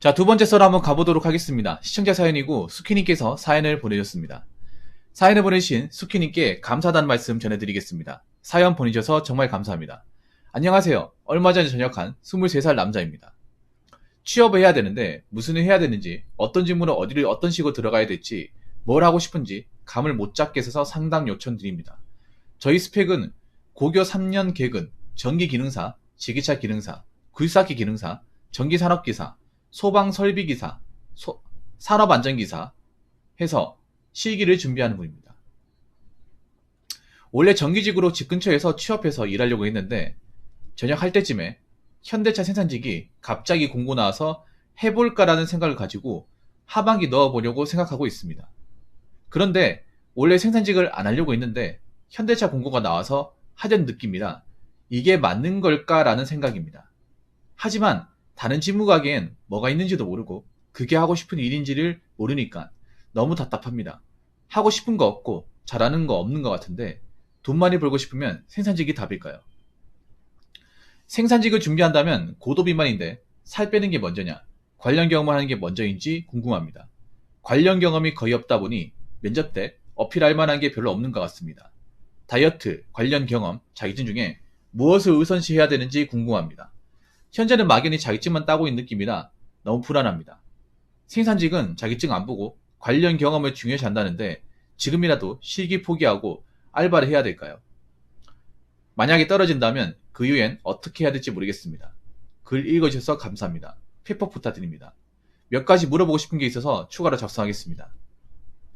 자, 두 번째 썰 한번 가보도록 하겠습니다. 시청자 사연이고 수키님께서 사연을 보내주셨습니다. 사연을 보내신 수키님께 감사하다는 말씀 전해드리겠습니다. 사연 보내주셔서 정말 감사합니다. 안녕하세요. 얼마 전에 전역한 23살 남자입니다. 취업을 해야 되는데 무슨 일 해야 되는지, 어떤 직무를 어디를 어떤 식으로 들어가야 될지, 뭘 하고 싶은지 감을 못 잡겠어서 상담 요청드립니다. 저희 스펙은 고교 3년 개근, 전기기능사, 지기차 기능사, 굴삭기 기능사, 전기산업기사, 소방설비기사, 산업안전기사 해서 실기를 준비하는 분입니다. 원래 정규직으로 집 근처에서 취업해서 일하려고 했는데 전역할 때쯤에 현대차 생산직이 갑자기 공고 나와서 해볼까라는 생각을 가지고 하반기 넣어보려고 생각하고 있습니다. 그런데 원래 생산직을 안 하려고 했는데 현대차 공고가 나와서 하려는 느낌이라 이게 맞는 걸까라는 생각입니다. 하지만 다른 직무 가게엔 뭐가 있는지도 모르고 그게 하고 싶은 일인지를 모르니까 너무 답답합니다. 하고 싶은 거 없고 잘하는 거 없는 것 같은데 돈 많이 벌고 싶으면 생산직이 답일까요? 생산직을 준비한다면 고도 비만인데 살 빼는 게 먼저냐, 관련 경험을 하는 게 먼저인지 궁금합니다. 관련 경험이 거의 없다 보니 면접 때 어필할 만한 게 별로 없는 것 같습니다. 다이어트, 관련 경험, 자격증 중에 무엇을 우선시해야 되는지 궁금합니다. 현재는 막연히 자격증만 따고 있는 느낌이라 너무 불안합니다. 생산직은 자격증 안 보고 관련 경험을 중요시 한다는데 지금이라도 실기 포기하고 알바를 해야 될까요? 만약에 떨어진다면 그 이후엔 어떻게 해야 될지 모르겠습니다. 글 읽어주셔서 감사합니다. 픽법 부탁드립니다. 몇 가지 물어보고 싶은 게 있어서 추가로 작성하겠습니다.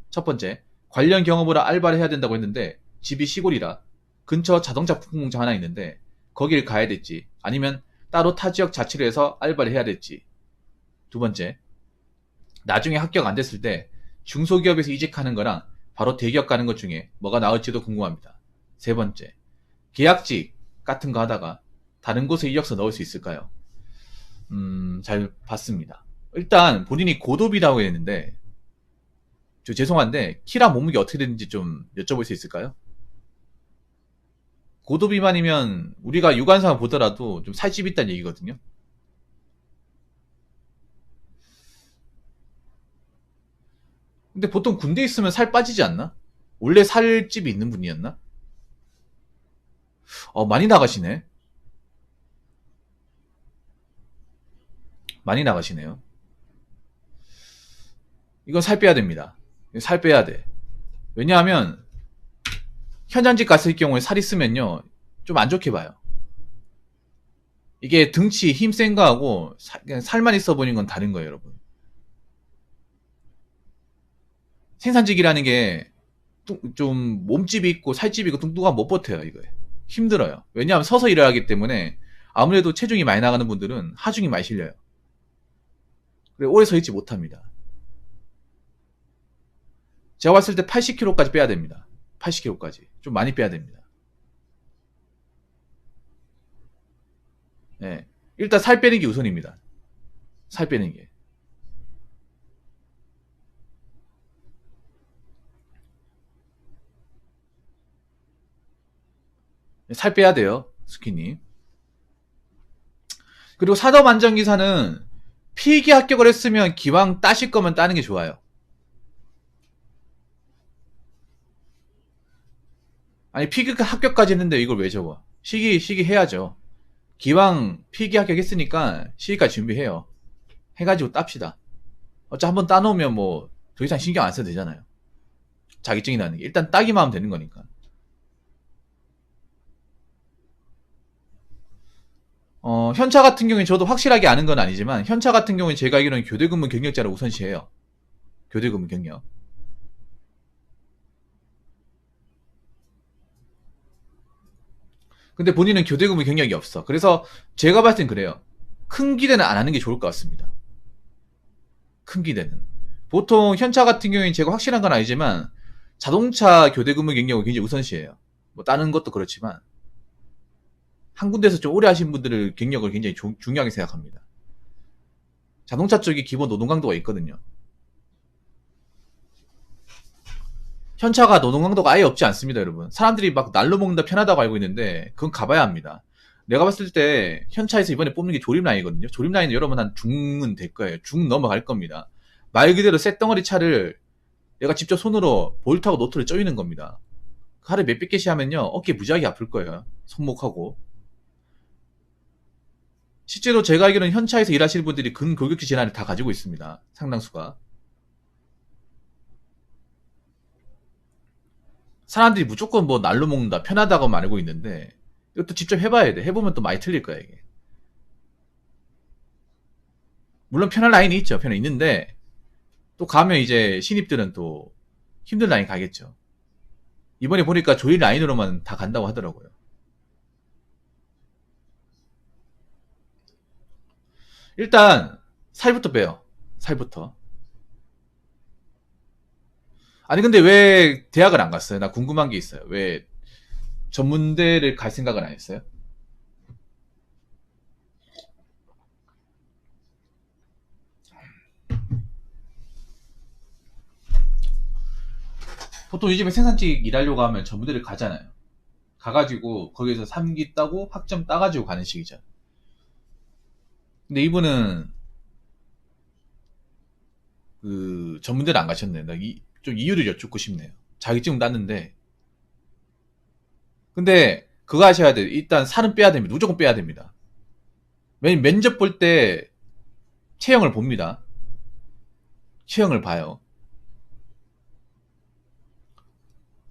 첫 번째, 관련 경험으로 알바를 해야 된다고 했는데 집이 시골이라 근처 자동차 부품 공장 하나 있는데 거길 가야 될지 아니면 따로 타 지역 자취를 해서 알바를 해야 될지. 두 번째, 나중에 합격 안 됐을 때 중소기업에서 이직하는 거랑 바로 대기업 가는 것 중에 뭐가 나을지도 궁금합니다. 세 번째, 계약직 같은 거 하다가 다른 곳에 이력서 넣을 수 있을까요? 잘 봤습니다. 일단 본인이 고도비라고 했는데 저 죄송한데 키랑 몸무게 어떻게 되는지 좀 여쭤볼 수 있을까요? 고도 비만이면 우리가 육안상을 보더라도 좀 살집이 있다는 얘기거든요. 근데 보통 군대 있으면 살 빠지지 않나? 원래 살집이 있는 분이었나? 많이 나가시네. 많이 나가시네요. 이건 살 빼야 됩니다. 살 빼야 돼. 왜냐하면 현장직 갔을 경우에 살 있으면요 좀 안 좋게 봐요. 이게 등치 힘 센 거하고 그냥 살만 있어 보이는 건 다른 거예요, 여러분. 생산직이라는 게 좀 몸집이 있고 살집이 있고 뚱뚱하면 못 버텨요. 이거 힘들어요. 왜냐하면 서서 일을 하기 때문에 아무래도 체중이 많이 나가는 분들은 하중이 많이 실려요. 그래 오래 서 있지 못합니다. 제가 봤을 때 80kg까지 빼야 됩니다. 80kg까지 좀 많이 빼야 됩니다. 네. 일단 살 빼는 게 우선입니다. 살 빼는 게. 살 빼야 돼요, 스키님. 그리고 산업안전기사는 필기 합격을 했으면 기왕 따실 거면 따는 게 좋아요. 아니 필기 합격까지 했는데 이걸 왜 적어? 시기 해야죠. 기왕 필기 합격했으니까 시기까지 준비해요. 해가지고 땁시다. 어차피 한번 따놓으면 뭐 더 이상 신경 안 써도 되잖아요. 자격증이라는 게 일단 따기만 하면 되는 거니까. 현차 같은 경우에 저도 확실하게 아는 건 아니지만 현차 같은 경우에 제가 알기로는 교대근무 경력자를 우선시해요. 교대근무 경력. 근데 본인은 교대근무 경력이 없어. 그래서 제가 봤을 땐 그래요. 큰 기대는 안 하는 게 좋을 것 같습니다. 큰 기대는. 보통 현차 같은 경우에는 제가 확실한 건 아니지만 자동차 교대근무 경력을 굉장히 우선시해요. 뭐 다른 것도 그렇지만 한 군데서 좀 오래 하신 분들을 경력을 굉장히 중요하게 생각합니다. 자동차 쪽이 기본 노동 강도가 있거든요. 현차가 노동 강도가 아예 없지 않습니다, 여러분. 사람들이 막 날로 먹는다 편하다고 알고 있는데 그건 가봐야 합니다. 내가 봤을 때 현차에서 이번에 뽑는 게 조립 라인이거든요. 조립 라인은 여러분 한 중은 될 거예요. 중 넘어갈 겁니다. 말 그대로 쇳덩어리 차를 내가 직접 손으로 볼트하고 노트를 쪼이는 겁니다. 하루에 몇백 개씩 하면요 어깨 무지하게 아플 거예요. 손목하고. 실제로 제가 알기로는 현차에서 일하시는 분들이 근골격지 질환을 다 가지고 있습니다. 상당수가. 사람들이 무조건 뭐 날로 먹는다 편하다고만 알고 있는데 이것도 직접 해봐야 돼. 해보면 또 많이 틀릴 거야 이게. 물론 편한 라인이 있죠. 편은 있는데 또 가면 이제 신입들은 또 힘든 라인 가겠죠. 이번에 보니까 조일 라인으로만 다 간다고 하더라고요. 일단 살부터 빼요. 살부터. 아니 근데 왜 대학을 안 갔어요? 나 궁금한 게 있어요. 왜 전문대를 갈 생각을 안 했어요? 보통 요즘에 생산직 일하려고 하면 전문대를 가잖아요. 가가지고 거기서 3기 따고 학점 따가지고 가는 식이죠. 근데 이분은 그 전문대를 안 가셨네. 좀 이유를 여쭙고 싶네요. 자격증 땄는데. 근데 그거 하셔야 돼요. 일단 살은 빼야 됩니다. 무조건 빼야 됩니다. 왜냐면 면접 볼 때 체형을 봅니다. 체형을 봐요.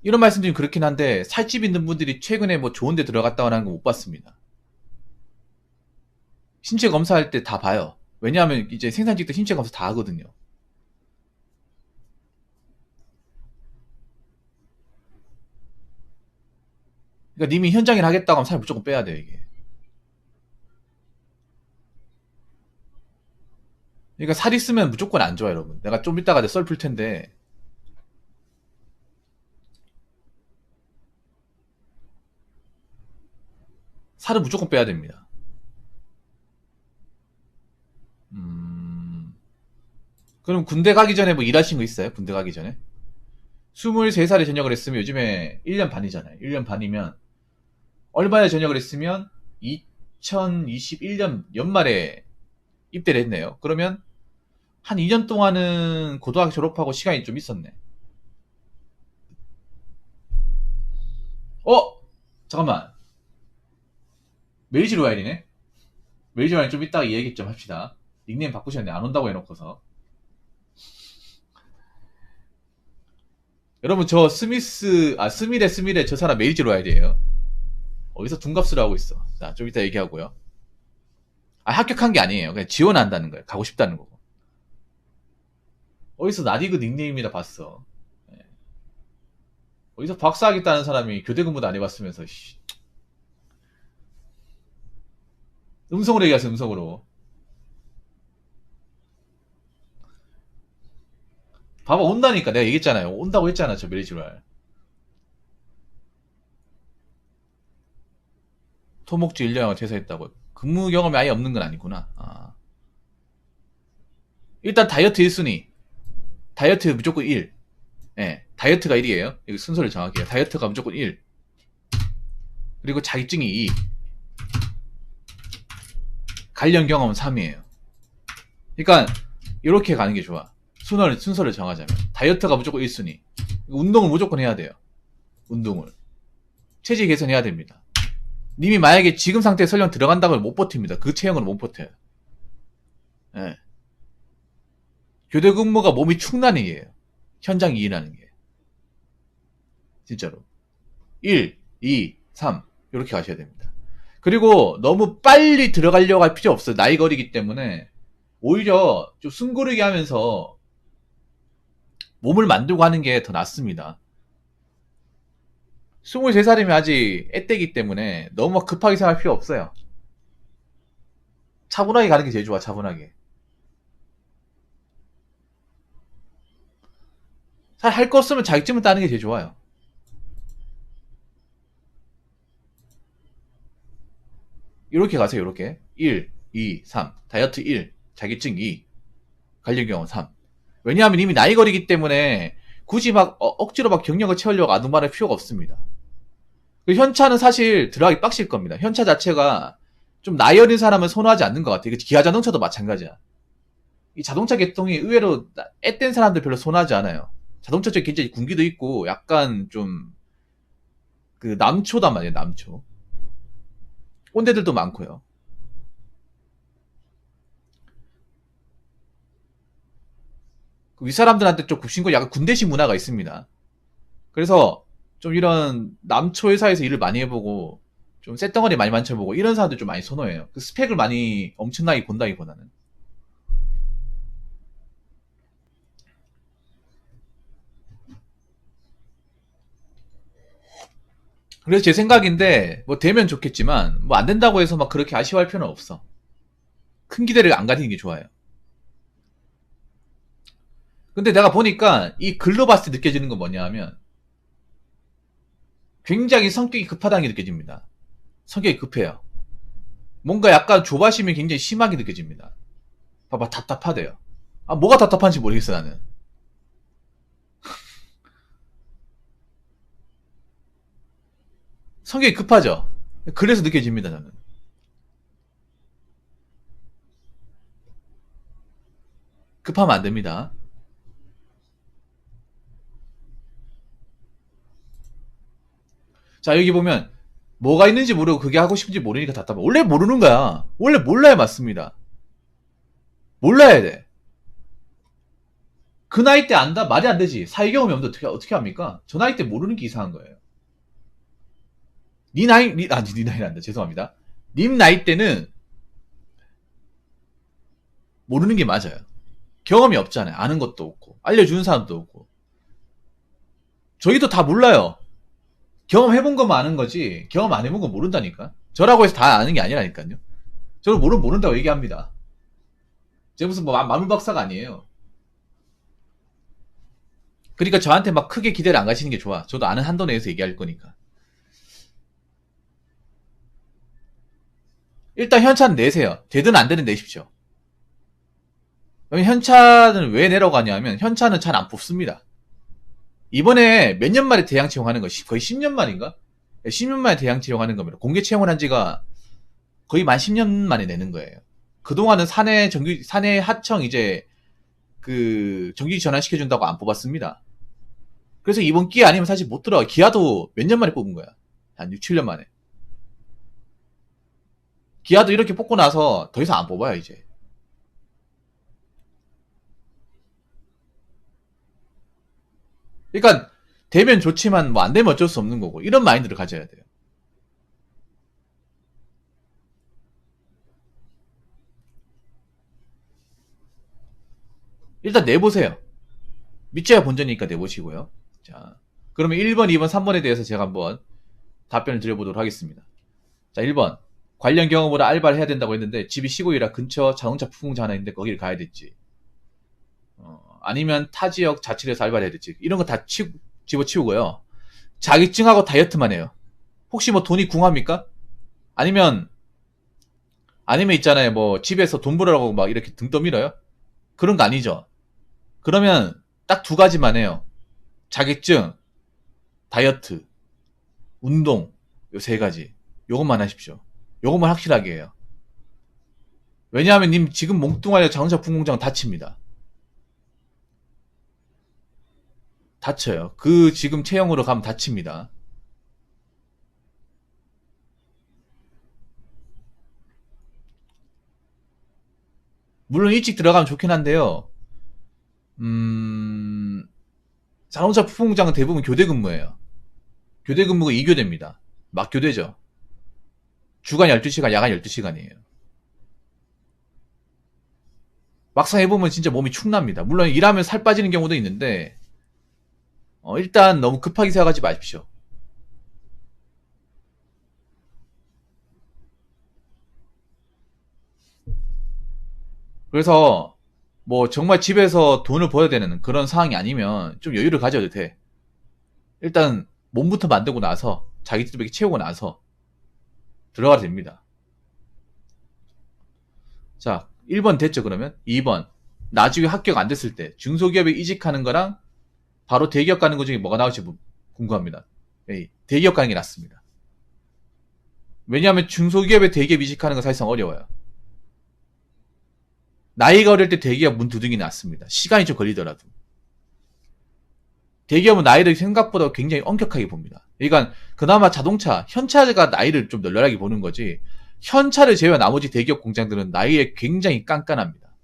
이런 말씀드리면 그렇긴 한데 살집 있는 분들이 최근에 뭐 좋은 데 들어갔다고 하는 거 못 봤습니다. 신체 검사할 때 다 봐요. 왜냐하면 이제 생산직 때 신체 검사 다 하거든요. 그러니까 님이 현장일 하겠다고 하면 살 무조건 빼야 돼요, 이게. 그러니까 살 있으면 무조건 안 좋아, 여러분. 내가 좀 이따가 썰 풀 텐데. 살은 무조건 빼야 됩니다. 음, 그럼 군대 가기 전에 뭐 일하신 거 있어요? 군대 가기 전에? 23살에 전역을 했으면 요즘에 1년 반이잖아요. 1년 반이면 얼마에 전역을 했으면 2021년 연말에 입대를 했네요. 그러면 한 2년 동안은 고등학교 졸업하고 시간이 좀 있었네. 어? 잠깐만. 메이지 로얄이네? 메이지 로얄 좀 이따가 이 얘기 좀 합시다. 닉네임 바꾸셨네. 안 온다고 해놓고서. 여러분 저 스미레 저 사람 메이지 로얄이에요. 어디서 둔갑수를 하고 있어. 자, 좀 이따 얘기하고요. 아, 합격한 게 아니에요. 그냥 지원한다는 거예요. 가고 싶다는 거고. 어디서 나디그 닉네임이나 봤어. 예. 어디서 박사하겠다는 사람이 교대 근무도 안 해봤으면서, 씨. 음성으로 얘기하세요, 음성으로. 봐봐, 온다니까. 내가 얘기했잖아요. 온다고 했잖아, 저 메리지랄. 토목지 1년을 퇴사했다고. 근무 경험이 아예 없는 건 아니구나. 아. 일단 다이어트 1순위. 다이어트 무조건 1. 예. 다이어트가 1이에요. 여기 순서를 정할게요. 다이어트가 무조건 1. 그리고 자격증이 2. 관련 경험은 3이에요. 그러니까 이렇게 가는 게 좋아. 순서를 정하자면 다이어트가 무조건 1순위. 운동을 무조건 해야 돼요. 운동을 체질 개선해야 됩니다. 님이 만약에 지금 상태에 설령 들어간다고 못 버팁니다. 그 체형으로 못 버텨요. 예. 교대 근무가 몸이 축난이에요. 현장 일하는 게 진짜로 1, 2, 3 이렇게 가셔야 됩니다. 그리고 너무 빨리 들어가려고 할 필요 없어요. 나이 거리기 때문에 오히려 좀 숨고르게 하면서 몸을 만들고 하는 게 더 낫습니다. 23살이면 아직 애때기 때문에 너무 급하게 생각할 필요 없어요. 차분하게 가는 게 제일 좋아. 차분하게. 사실 할 거 없으면 자격증을 따는 게 제일 좋아요. 이렇게 가세요. 이렇게 1, 2, 3 다이어트 1 자격증 2 관련 경험 3. 왜냐하면 이미 나이 거리기 때문에 굳이 막 억지로 막 경력을 채우려고 아둥바를 필요가 없습니다. 현차는 사실 들어가기 빡실 겁니다. 현차 자체가 좀 나이 어린 사람은 선호하지 않는 것 같아요. 기아 자동차도 마찬가지야. 이 자동차 계통이 의외로 앳된 사람들 별로 선호하지 않아요. 자동차 쪽에 굉장히 군기도 있고 약간 좀 그 남초단 말이에요. 남초. 꼰대들도 많고요. 그 윗사람들한테 좀 굽신거 약간 군대식 문화가 있습니다. 그래서 좀 이런 남초 회사에서 일을 많이 해보고 좀 쇳덩어리 많이 만져보고 이런 사람들 좀 많이 선호해요. 그 스펙을 많이 엄청나게 본다기보다는. 그래서 제 생각인데 뭐 되면 좋겠지만 뭐 안 된다고 해서 막 그렇게 아쉬워할 필요는 없어. 큰 기대를 안 가지는 게 좋아요. 근데 내가 보니까 이 글로 봤을 때 느껴지는 건 뭐냐 하면 굉장히 성격이 급하다는 게 느껴집니다. 성격이 급해요. 뭔가 약간 조바심이 굉장히 심하게 느껴집니다. 봐봐, 답답하대요. 아, 뭐가 답답한지 모르겠어, 나는. 성격이 급하죠? 그래서 느껴집니다, 저는. 급하면 안 됩니다. 자, 여기 보면, 뭐가 있는지 모르고 그게 하고 싶은지 모르니까 답답해. 원래 모르는 거야. 원래 몰라야 맞습니다. 몰라야 돼. 그 나이 때 안다? 말이 안 되지. 사회 경험이 없는데 어떻게 합니까? 저 나이 때 모르는 게 이상한 거예요. 니 나이는 안 돼. 죄송합니다. 님 나이 때는 모르는 게 맞아요. 경험이 없잖아요. 아는 것도 없고, 알려주는 사람도 없고. 저희도 다 몰라요. 경험해본 것만 아는 거지, 경험 안 해본 건 모른다니까? 저라고 해서 다 아는 게 아니라니까요. 저는 모른다고 얘기합니다. 제가 무슨 뭐 마물박사가 아니에요. 그러니까 저한테 막 크게 기대를 안 가시는 게 좋아. 저도 아는 한도 내에서 얘기할 거니까. 일단 현차는 내세요. 되든 안 되든 내십시오. 현차는 왜 내려가냐면 현차는 잘 안 뽑습니다. 이번에 몇 년 만에 대양 채용하는 거 거의 10년 만인가? 10년 만에 대양 채용하는 겁니다. 공개 채용을 한 지가 거의 만 10년 만에 내는 거예요. 그동안은 사내 하청 이제 그 정규직 전환시켜준다고 안 뽑았습니다. 그래서 이번 기회 아니면 사실 못 들어가. 기아도 몇 년 만에 뽑은 거야. 한 6, 7년 만에. 기아도 이렇게 뽑고 나서 더 이상 안 뽑아요, 이제. 그러니까 되면 좋지만 뭐 안 되면 어쩔 수 없는 거고 이런 마인드를 가져야 돼요. 일단 내보세요. 밑져야 본전이니까 내보시고요. 자, 그러면 1번, 2번, 3번에 대해서 제가 한번 답변을 드려보도록 하겠습니다. 자, 1번. 관련 경험으로 알바를 해야 된다고 했는데 집이 시골이라 근처 자동차 부품자 하나 있는데 거기를 가야 됐지. 아니면 타 지역 자치해서 알바를 해야 됐지. 이런 거 다 집어치우고요. 자격증하고 다이어트만 해요. 혹시 뭐 돈이 궁합니까? 아니면 있잖아요. 뭐 집에서 돈 벌으라고 막 이렇게 등 떠밀어요? 그런 거 아니죠. 그러면 딱 두 가지만 해요. 자격증, 다이어트, 운동, 요 세 가지. 요것만 하십시오. 요것만 확실하게 해요. 왜냐하면 님 지금 몽뚱아리 자동차 분공장 다칩니다. 다쳐요. 그 지금 체형으로 가면 다칩니다. 물론 일찍 들어가면 좋긴 한데요. 자동차 부품공장은 대부분 교대 근무예요. 교대 근무가 2교대입니다. 막 교대죠. 주간 12시간, 야간 12시간이에요. 막상 해보면 진짜 몸이 축납니다. 물론 일하면 살 빠지는 경우도 있는데 일단 너무 급하게 생각하지 마십시오. 그래서 뭐 정말 집에서 돈을 벌어야 되는 그런 상황이 아니면 좀 여유를 가져도 돼. 일단 몸부터 만들고 나서 자기 뚜벅이 채우고 나서 들어가도 됩니다. 자, 1번 됐죠 그러면? 2번 나중에 합격 안 됐을 때 중소기업에 이직하는 거랑 바로 대기업 가는 것 중에 뭐가 나올지 궁금합니다. 대기업 가는 게 낫습니다. 왜냐하면 중소기업에 대기업 이직하는 건 사실상 어려워요. 나이가 어릴 때 대기업 문 두드기 낫습니다. 시간이 좀 걸리더라도. 대기업은 나이를 생각보다 굉장히 엄격하게 봅니다. 그러니까 그나마 자동차, 현차가 나이를 좀 널널하게 보는 거지, 현차를 제외한 나머지 대기업 공장들은 나이에 굉장히 깐깐합니다.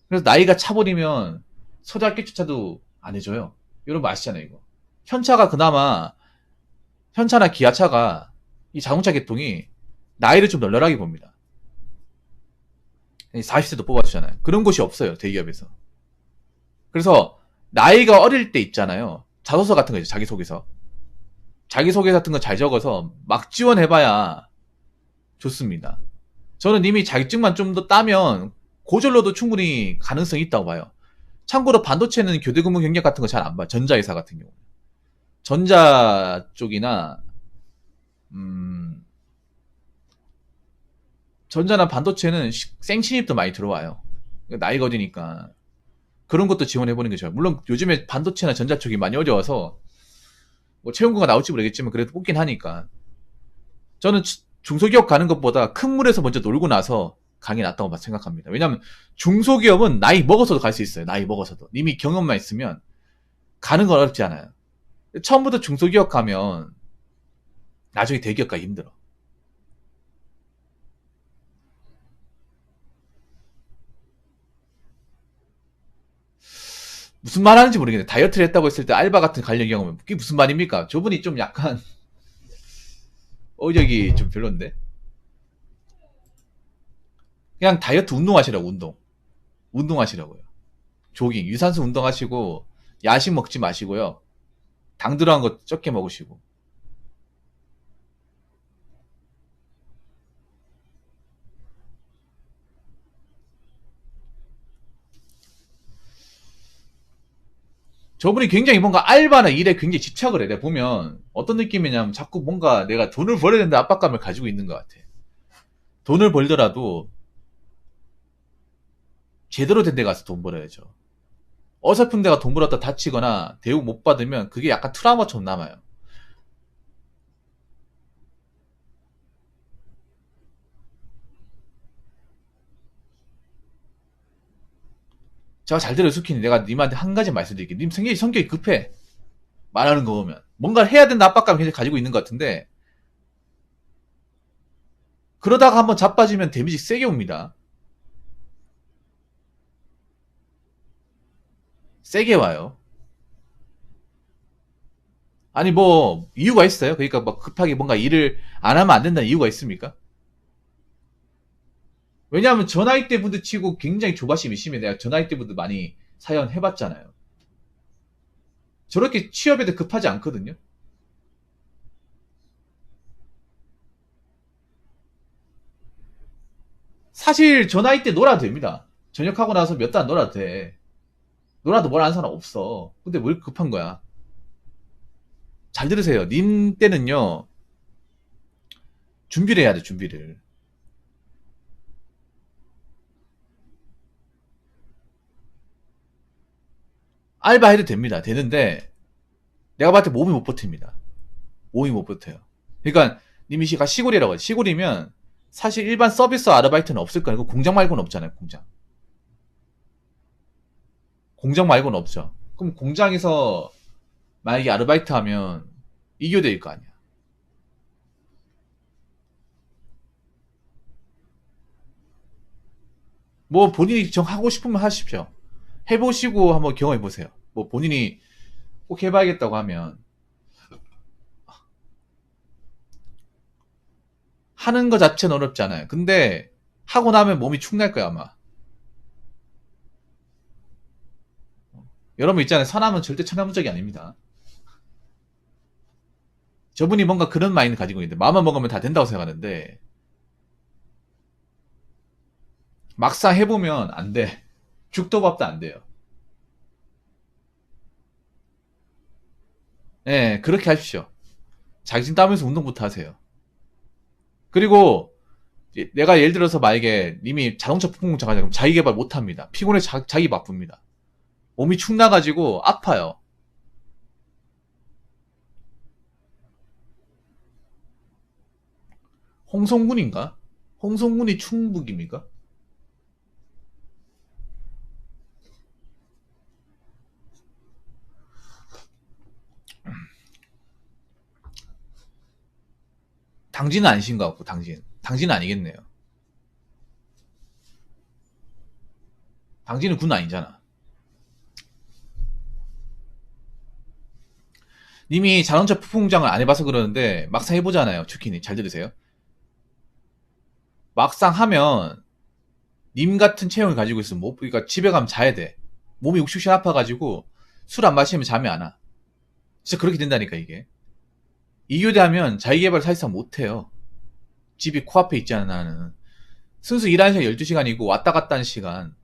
그래서 나이가 차버리면 서작기초차도 안 해줘요. 이런 거 아시잖아요, 이거. 현차가 그나마, 현차나 기아차가, 이 자동차 계통이 나이를 좀 널널하게 봅니다. 40세도 뽑아주잖아요. 그런 곳이 없어요, 대기업에서. 그래서 나이가 어릴 때 있잖아요. 자소서 같은 거 있죠, 자기소개서. 자기소개서 같은 거 잘 적어서 막 지원해봐야 좋습니다. 저는 이미 자격증만 좀 더 따면 고졸로도 충분히 가능성이 있다고 봐요. 참고로 반도체는 교대근무 경력 같은 거 잘 안 봐요. 전자회사 같은 경우. 전자 쪽이나 전자나 반도체는 생신입도 많이 들어와요. 나이가 어리니까 그런 것도 지원해보는 게 좋아요. 물론 요즘에 반도체나 전자 쪽이 많이 어려워서 뭐 채용고가 나올지 모르겠지만 그래도 뽑긴 하니까. 저는 중소기업 가는 것보다 큰 물에서 먼저 놀고 나서 가는 게 낫다고 생각합니다. 왜냐하면 중소기업은 나이 먹어서도 갈 수 있어요. 나이 먹어서도. 이미 경험만 있으면 가는 건 어렵지 않아요. 처음부터 중소기업 가면 나중에 대기업 가기 힘들어. 무슨 말 하는지 모르겠네. 다이어트를 했다고 했을 때 알바 같은 관련 경험은 그게 무슨 말입니까? 저분이 좀 약간 어적이 좀 별론데. 그냥 다이어트 운동하시라고. 운동하시라고요. 조깅, 유산소 운동하시고 야식 먹지 마시고요. 당 들어간 거 적게 먹으시고. 저분이 굉장히 뭔가 알바나 일에 굉장히 집착을 해. 내가 보면 어떤 느낌이냐면 자꾸 뭔가 내가 돈을 벌어야 된다 압박감을 가지고 있는 것 같아. 돈을 벌더라도 제대로 된 데 가서 돈 벌어야죠. 어설픈 데가 돈 벌었다 다치거나 대우 못 받으면 그게 약간 트라우마처럼 남아요. 제가 잘 들어요, 수키니. 내가 님한테 한 가지 말씀드릴게요. 님 성격이 급해. 말하는 거 보면. 뭔가를 해야 된다 압박감을 굉장히 가지고 있는 것 같은데, 그러다가 한번 자빠지면 데미지 세게 옵니다. 세게 와요. 아니 뭐 이유가 있어요? 그러니까 뭐 급하게 뭔가 일을 안 하면 안 된다는 이유가 있습니까? 왜냐하면 저 나이 때 분들 치고 굉장히 조바심이 심해. 내가 저 나이 때 분들 많이 사연 해봤잖아요. 저렇게 취업에도 급하지 않거든요. 사실 저 나이 때 놀아도 됩니다. 전역하고 나서 몇 달 놀아도 돼. 놀아도 뭘 아는 사람 없어. 근데 뭘 급한 거야? 잘 들으세요. 님 때는요, 준비를 해야 돼, 준비를. 알바 해도 됩니다. 되는데, 내가 봤을 때 몸이 못 버팁니다. 몸이 못 버텨요. 그러니까, 님이 시골이라고 해요. 시골이면, 사실 일반 서비스 아르바이트는 없을 거예요. 공장 말고는 없잖아요, 공장. 공장 말고는 없죠. 그럼 공장에서, 만약에 아르바이트 하면, 이교대일 거 아니야. 뭐, 본인이 정하고 싶으면 하십시오. 해보시고 한번 경험해보세요. 뭐, 본인이 꼭 해봐야겠다고 하면, 하는 거 자체는 어렵지 않아요. 근데 하고 나면 몸이 축날 거야 아마. 여러분 있잖아요. 서남은 절대 천하무적이 아닙니다. 저분이 뭔가 그런 마인드 가지고 있는데 마음만 먹으면 다 된다고 생각하는데 막상 해보면 안 돼. 죽도 밥도 안 돼요. 예, 그렇게 하십시오. 자기 땀에서 운동부터 하세요. 그리고 내가 예를 들어서 만약에 님이 자동차 부품 공장 가자 그럼 자기 개발 못 합니다. 피곤해 자기 바쁩니다. 몸이 축 나가지고 아파요. 홍성군인가? 홍성군이 충북입니까? 당진은 아니신 것 같고, 당진은 아니겠네요. 당진은 군 아니잖아. 님이 자동차 부품 공장을 안 해봐서 그러는데 막상 해보잖아요. 추키님 잘 들으세요. 막상 하면 님 같은 체형을 가지고 있으면 그러니까 집에 가면 자야 돼. 몸이 욱신욱신 아파가지고 술 안 마시면 잠이 안 와. 진짜 그렇게 된다니까 이게. 이교대하면 자기개발 사실상 못해요. 집이 코앞에 있잖아 나는. 순수 일하는 시간 12시간이고 왔다 갔다 하는 시간.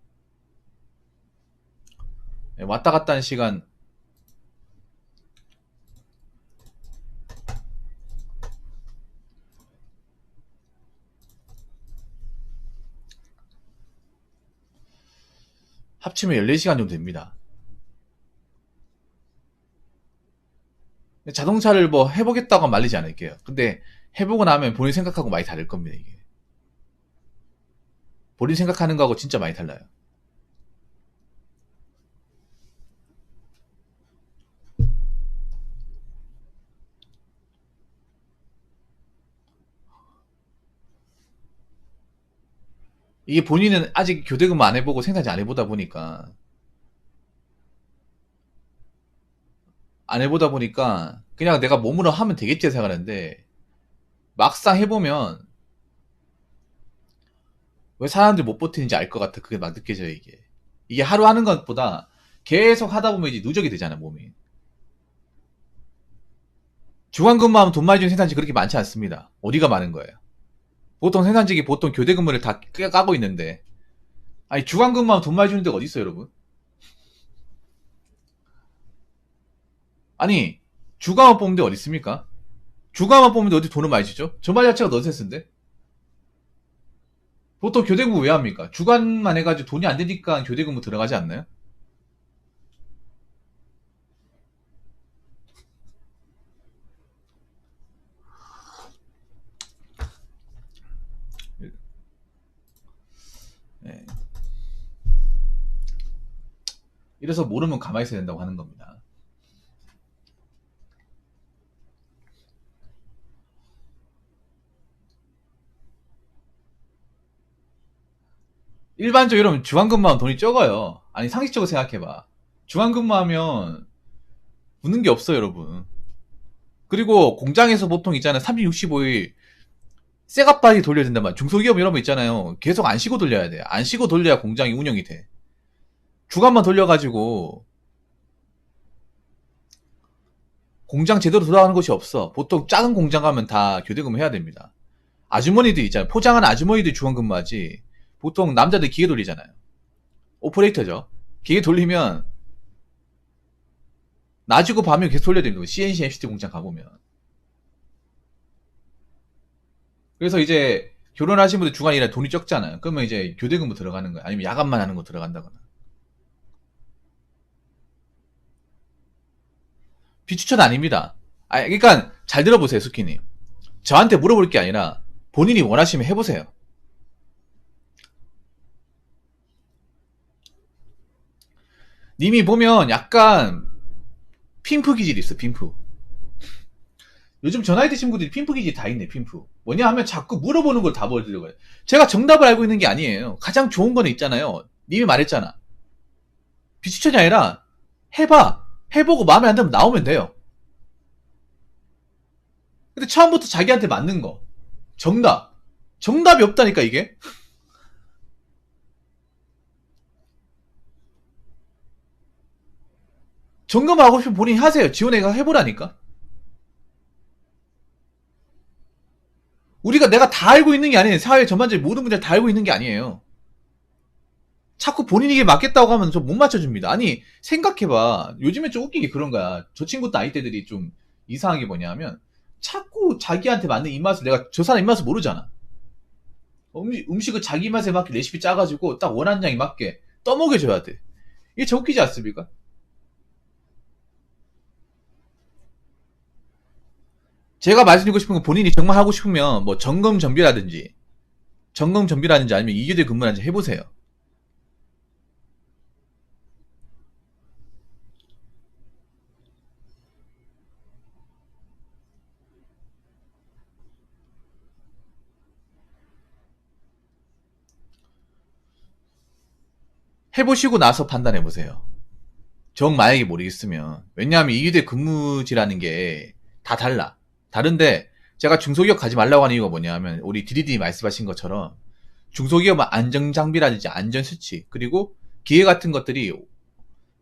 왔다 갔다 하는 시간 합치면 14시간 정도 됩니다. 자동차를 뭐 해보겠다고 말리지 않을게요. 근데 해보고 나면 본인 생각하고 많이 다를 겁니다, 이게. 본인 생각하는 거하고 진짜 많이 달라요. 이게 본인은 아직 교대 근무 안 해보고 생산지 안 해보다 보니까 그냥 내가 몸으로 하면 되겠지 생각하는데 막상 해보면 왜 사람들이 못 버티는지 알 것 같아. 그게 막 느껴져요, 이게. 이게 하루 하는 것보다 계속 하다 보면 이제 누적이 되잖아, 몸이. 주간 근무하면 돈 많이 주는 생산지 그렇게 많지 않습니다. 어디가 많은 거예요? 보통 생산직이 보통 교대 근무를 다 까고 있는데, 아니 주간 근무하면 돈 많이 주는 데가 어디 있어요, 여러분? 아니 주간만 뽑는 데 어디 있습니까? 주간만 뽑는데 어디 돈을 많이 주죠? 저 말 자체가 넌센스인데? 보통 교대 근무 왜 합니까? 주간만 해가지고 돈이 안 되니까 교대 근무 들어가지 않나요? 네. 이래서 모르면 가만히 있어야 된다고 하는 겁니다. 일반적으로 주간 근무하면 돈이 적어요. 아니 상식적으로 생각해봐. 주간 근무하면 붙는 게 없어요, 여러분. 그리고 공장에서 보통 있잖아요. 365일 쇠갑바지 돌려야 된단 말이야. 중소기업 이런 거 있잖아요. 계속 안 쉬고 돌려야 돼. 안 쉬고 돌려야 공장이 운영이 돼. 주간만 돌려가지고 공장 제대로 돌아가는 곳이 없어. 보통 작은 공장 가면 다 교대근무 해야 됩니다. 아주머니들 있잖아요. 포장하는 아주머니들 주간 근무하지. 보통 남자들 기계 돌리잖아요. 오퍼레이터죠. 기계 돌리면 낮이고 밤에 계속 돌려야 됩니다. CNC, MCT 공장 가보면. 그래서 이제 결혼하신 분들 주간 일에 돈이 적잖아요. 그러면 이제 교대근무 들어가는 거예요. 아니면 야간만 하는 거 들어간다거나. 비추천 아닙니다. 아, 그러니까 잘 들어보세요, 수키님. 저한테 물어볼 게 아니라 본인이 원하시면 해보세요. 님이 보면 약간 핀프 기질이 있어, 핀프. 요즘 전화해 드신 분들이 핀프 기질이 다 있네, 핀프. 뭐냐 하면 자꾸 물어보는 걸 다 보여드리려고 해요. 제가 정답을 알고 있는 게 아니에요. 가장 좋은 거는 있잖아요. 님이 말했잖아. 비추천이 아니라 해봐. 해보고 마음에 안 들면 나오면 돼요. 근데 처음부터 자기한테 맞는 거. 정답. 정답이 없다니까, 이게. 점검하고 싶으면 본인이 하세요. 지원해가 해보라니까. 우리가 내가 다 알고 있는 게 아니에요. 사회 전반적인 모든 문제를 다 알고 있는 게 아니에요. 자꾸 본인이 이게 맞겠다고 하면 좀 못 맞춰줍니다. 아니, 생각해봐. 요즘에 좀 웃긴 게 그런 거야. 저 친구 나이대들이 좀 이상한 게 뭐냐면, 자꾸 자기한테 맞는 입맛을 내가 저 사람 입맛을 모르잖아. 음식을 자기 입맛에 맞게 레시피 짜가지고 딱 원하는 양에 맞게 떠먹여줘야 돼. 이게 저 웃기지 않습니까? 제가 말씀드리고 싶은 건 본인이 정말 하고 싶으면 뭐 점검 정비라든지 아니면 2교대 근무라든지 해보세요. 해보시고 나서 판단해보세요. 정 만약에 모르겠으면. 왜냐하면 2교대 근무지라는 게 다 달라. 다른데 제가 중소기업 가지 말라고 하는 이유가 뭐냐면 우리 디디디 말씀하신 것처럼 중소기업은 안전장비라든지 안전수칙 그리고 기계 같은 것들이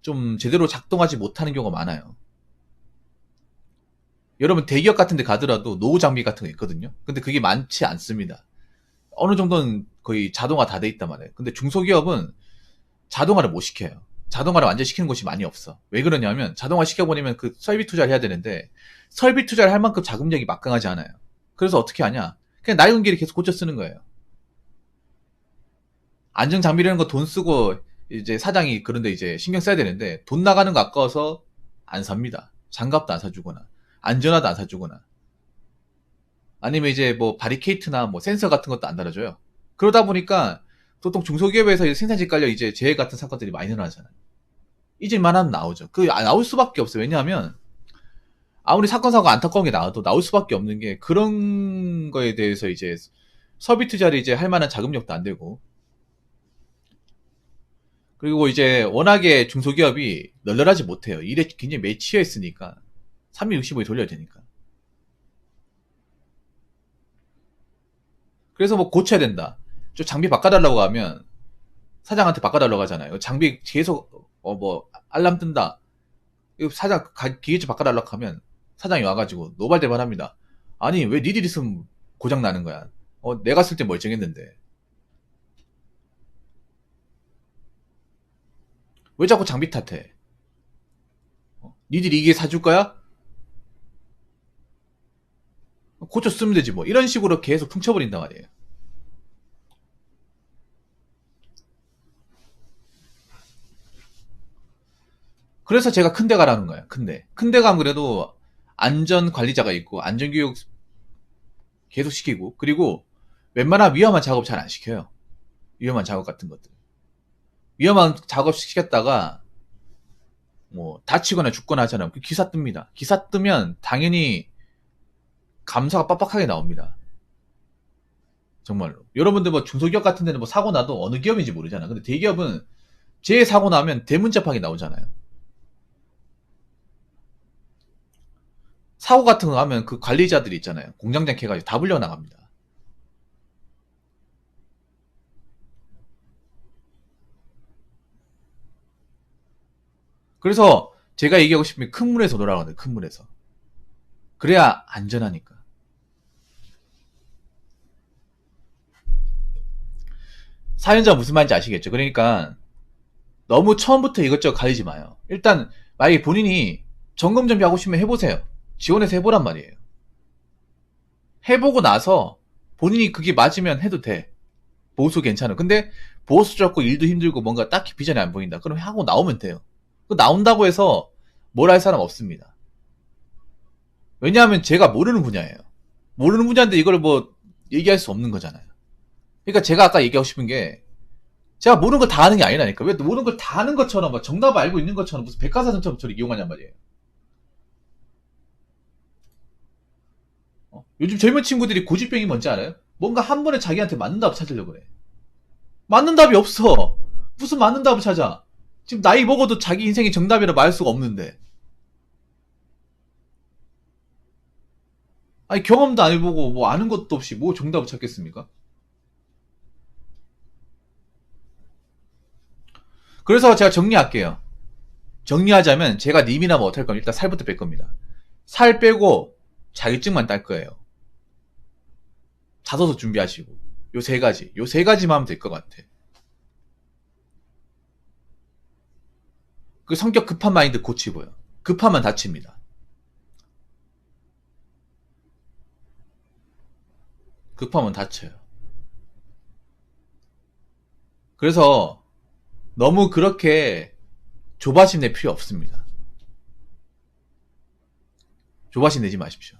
좀 제대로 작동하지 못하는 경우가 많아요. 여러분 대기업 같은 데 가더라도 노후 장비 같은 거 있거든요. 근데 그게 많지 않습니다. 어느 정도는 거의 자동화 다 돼 있단 말이에요. 근데 중소기업은 자동화를 못 시켜요. 자동화를 완전 시키는 곳이 많이 없어. 왜 그러냐면 자동화 시켜버리면 그 설비 투자를 해야 되는데 설비 투자를 할 만큼 자금력이 막강하지 않아요. 그래서 어떻게 하냐? 그냥 낡은 기를 계속 고쳐 쓰는 거예요. 안정 장비라는 거 돈 쓰고 이제 사장이 그런데 이제 신경 써야 되는데 돈 나가는 거 아까워서 안 삽니다. 장갑도 안 사주거나 안전화도 안 사주거나 아니면 이제 뭐 바리케이트나 뭐 센서 같은 것도 안 달아줘요. 그러다 보니까 보통 중소기업에서 생산직 깔려 이제 재해 같은 사건들이 많이 일어나잖아요. 잊을만 하면 나오죠. 나올 수밖에 없어요. 왜냐하면 아무리 사건 사고가 안타까운 게 나와도 나올 수밖에 없는 게 그런 거에 대해서 이제 설비 투자를 이제 할 만한 자금력도 안 되고 그리고 이제 워낙에 중소기업이 널널하지 못해요. 일에 굉장히 매치해 있으니까 365일 돌려야 되니까. 그래서 뭐 고쳐야 된다. 저 장비 바꿔달라고 하면 사장한테 바꿔달라고 하잖아요. 장비 계속 뭐 알람 뜬다. 이거 사장 기계좀 바꿔달라고 하면 사장이 와가지고 노발대발합니다. 아니 왜 니들이 쓰면 고장 나는 거야? 내가 쓸 때 멀쩡했는데 왜 자꾸 장비 탓해? 니들이 이게 사줄 거야? 고쳐 쓰면 되지 뭐. 이런 식으로 계속 퉁쳐버린단 말이에요. 그래서 제가 큰 데 가라는 거예요. 큰 데 가면 그래도 안전 관리자가 있고 안전교육 계속 시키고 그리고 웬만한 위험한 작업 잘 안 시켜요. 위험한 작업 같은 것들. 위험한 작업 시켰다가 뭐 다치거나 죽거나 하잖아요. 그 기사 뜹니다. 기사 뜨면 당연히 감사가 빡빡하게 나옵니다. 정말로. 여러분들 뭐 중소기업 같은 데는 뭐 사고 나도 어느 기업인지 모르잖아. 근데 대기업은 제 사고 나면 대문짝하게 나오잖아요. 사고 같은 거 하면 그 관리자들이 있잖아요. 공장장 해가지고 다 불려나갑니다. 그래서 제가 얘기하고 싶은 게 큰 물에서 놀아야 돼요. 큰 물에서. 그래야 안전하니까. 사연자 무슨 말인지 아시겠죠? 그러니까 너무 처음부터 이것저것 가리지 마요. 일단 만약에 본인이 점검 준비 하고 싶으면 해보세요. 지원해서 해보란 말이에요. 해보고 나서 본인이 그게 맞으면 해도 돼. 보수 괜찮아. 근데 보수 적고 일도 힘들고 뭔가 딱히 비전이 안 보인다. 그럼 하고 나오면 돼요. 나온다고 해서 뭘 할 사람 없습니다. 왜냐하면 제가 모르는 분야예요. 모르는 분야인데 이걸 뭐 얘기할 수 없는 거잖아요. 그러니까 제가 아까 얘기하고 싶은 게 제가 모르는 거 다 아는 게 아니라니까. 왜 모르는 걸 다 아는 것처럼 막 정답을 알고 있는 것처럼 무슨 백과사전처럼 저를 이용하냔 말이에요. 요즘 젊은 친구들이 고집병이 뭔지 알아요? 뭔가 한 번에 자기한테 맞는 답을 찾으려고 그래. 맞는 답이 없어. 무슨 맞는 답을 찾아. 지금 나이 먹어도 자기 인생이 정답이라 말할 수가 없는데. 아니 경험도 안 해보고 뭐 아는 것도 없이 뭐 정답을 찾겠습니까? 그래서 제가 정리할게요. 정리하자면 제가 님이나 뭐 어떨 거면 일단 살부터 뺄 겁니다. 살 빼고 자격증만 딸 거예요. 자소서 준비하시고 요 세 가지 요 세 가지만 하면 될 것 같아. 그 성격 급한 마인드 고치고요. 급하면 다칩니다. 급하면 다쳐요. 그래서 너무 그렇게 조바심 낼 필요 없습니다. 조바심 내지 마십시오.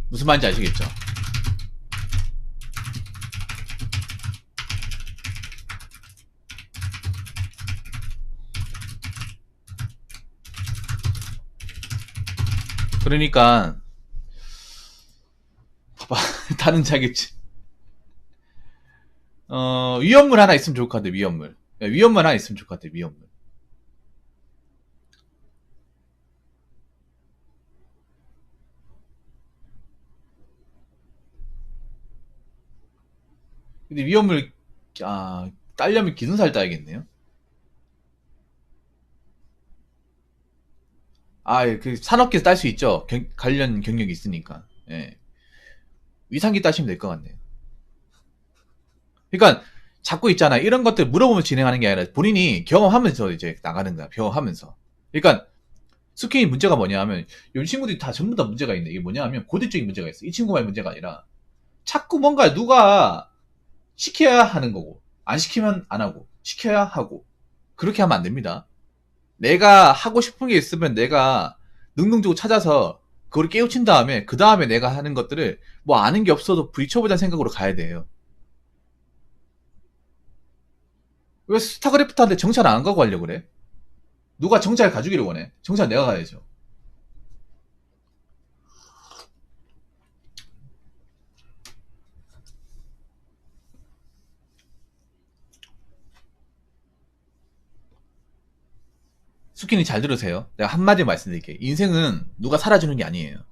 무슨 말인지 아시겠죠? 그러니까 봐봐 다른 자겠지. 위험물 하나 있으면 좋을 것 같아. 위험물. 위험물 하나 있으면 좋을 것 같아. 위험물. 근데 위험물 따려면 기능사를 따야겠네요. 그 산업계에서 딸 수 있죠. 관련 경력이 있으니까. 예. 위상기 따시면 될 것 같네요. 그러니까 자꾸 있잖아. 이런 것들 물어보면서 진행하는 게 아니라 본인이 경험하면서 이제 나가는 거야. 경험하면서. 그러니까 스킨이 문제가 뭐냐 하면 이 친구들이 다 전부 다 문제가 있네. 이게 뭐냐 하면 고질적인 문제가 있어. 이 친구만의 문제가 아니라 자꾸 뭔가 누가 시켜야 하는 거고 안 시키면 안 하고 시켜야 하고 그렇게 하면 안 됩니다. 내가 하고 싶은 게 있으면 내가 능동적으로 찾아서 그걸 깨우친 다음에 그 다음에 내가 하는 것들을 뭐 아는 게 없어도 부딪혀보자는 생각으로 가야 돼요. 왜 스타크래프트한테 정찰 안 가고 하려고 그래? 누가 정찰 가주기를 원해? 정찰 내가 가야죠. 수키님 잘 들으세요. 내가 한마디 말씀드릴게요. 인생은 누가 살아주는 게 아니에요.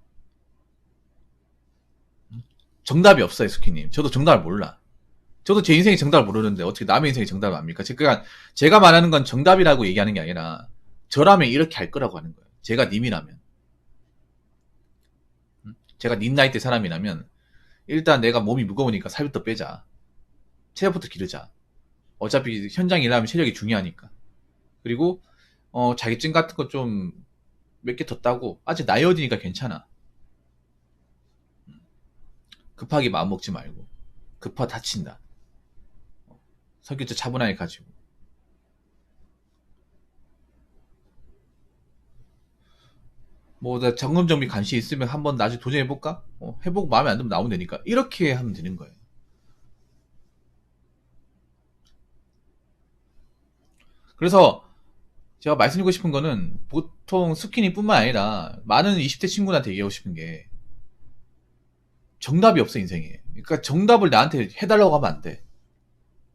정답이 없어요, 수키님. 저도 정답을 몰라. 저도 제 인생의 정답을 모르는데 어떻게 남의 인생의 정답을 압니까? 그러니까 제가 말하는 건 정답이라고 얘기하는 게 아니라 저라면 이렇게 할 거라고 하는 거예요. 제가 님이라면. 제가 님 나이 때 사람이라면 일단 내가 몸이 무거우니까 살부터 빼자. 체력부터 기르자. 어차피 현장 일하면 체력이 중요하니까. 그리고 자격증 같은 거 좀 몇 개 더 따고 아직 나이 어리니까 괜찮아. 급하게 마음 먹지 말고 급하 다친다. 성격도 차분하게 가지고 뭐 나 점검 정비 관심 있으면 한번 나중에 도전해볼까? 해보고 마음에 안 들면 나오면 되니까 이렇게 하면 되는 거예요. 그래서 제가 말씀드리고 싶은 거는 보통 스키니뿐만 아니라 많은 20대 친구들한테 얘기하고 싶은 게 정답이 없어 인생에. 그러니까 정답을 나한테 해달라고 하면 안 돼.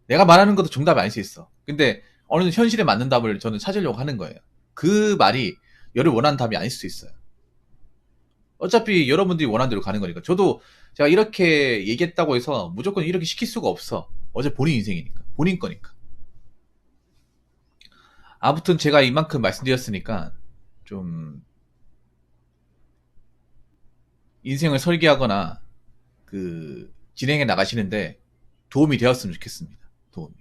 내가 말하는 것도 정답이 아닐 수 있어. 근데 어느 정도 현실에 맞는 답을 저는 찾으려고 하는 거예요. 그 말이 여러분이 원하는 답이 아닐 수 있어요. 어차피 여러분들이 원하는 대로 가는 거니까. 저도 제가 이렇게 얘기했다고 해서 무조건 이렇게 시킬 수가 없어. 어제 본인 인생이니까. 본인 거니까. 아무튼 제가 이만큼 말씀드렸으니까 좀 인생을 설계하거나 진행해 나가시는데 도움이 되었으면 좋겠습니다. 도움이.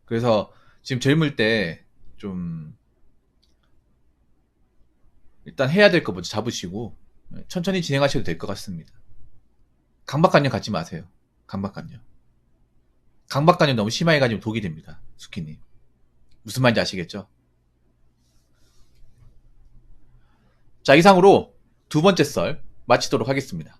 그래서 지금 젊을 때 좀 일단 해야 될 거 먼저 잡으시고 천천히 진행하셔도 될 것 같습니다. 강박관념 갖지 마세요. 강박관념. 강박관념 너무 심하게 가지면 독이 됩니다. 수키님. 무슨 말인지 아시겠죠? 자, 이상으로 두 번째 썰 마치도록 하겠습니다.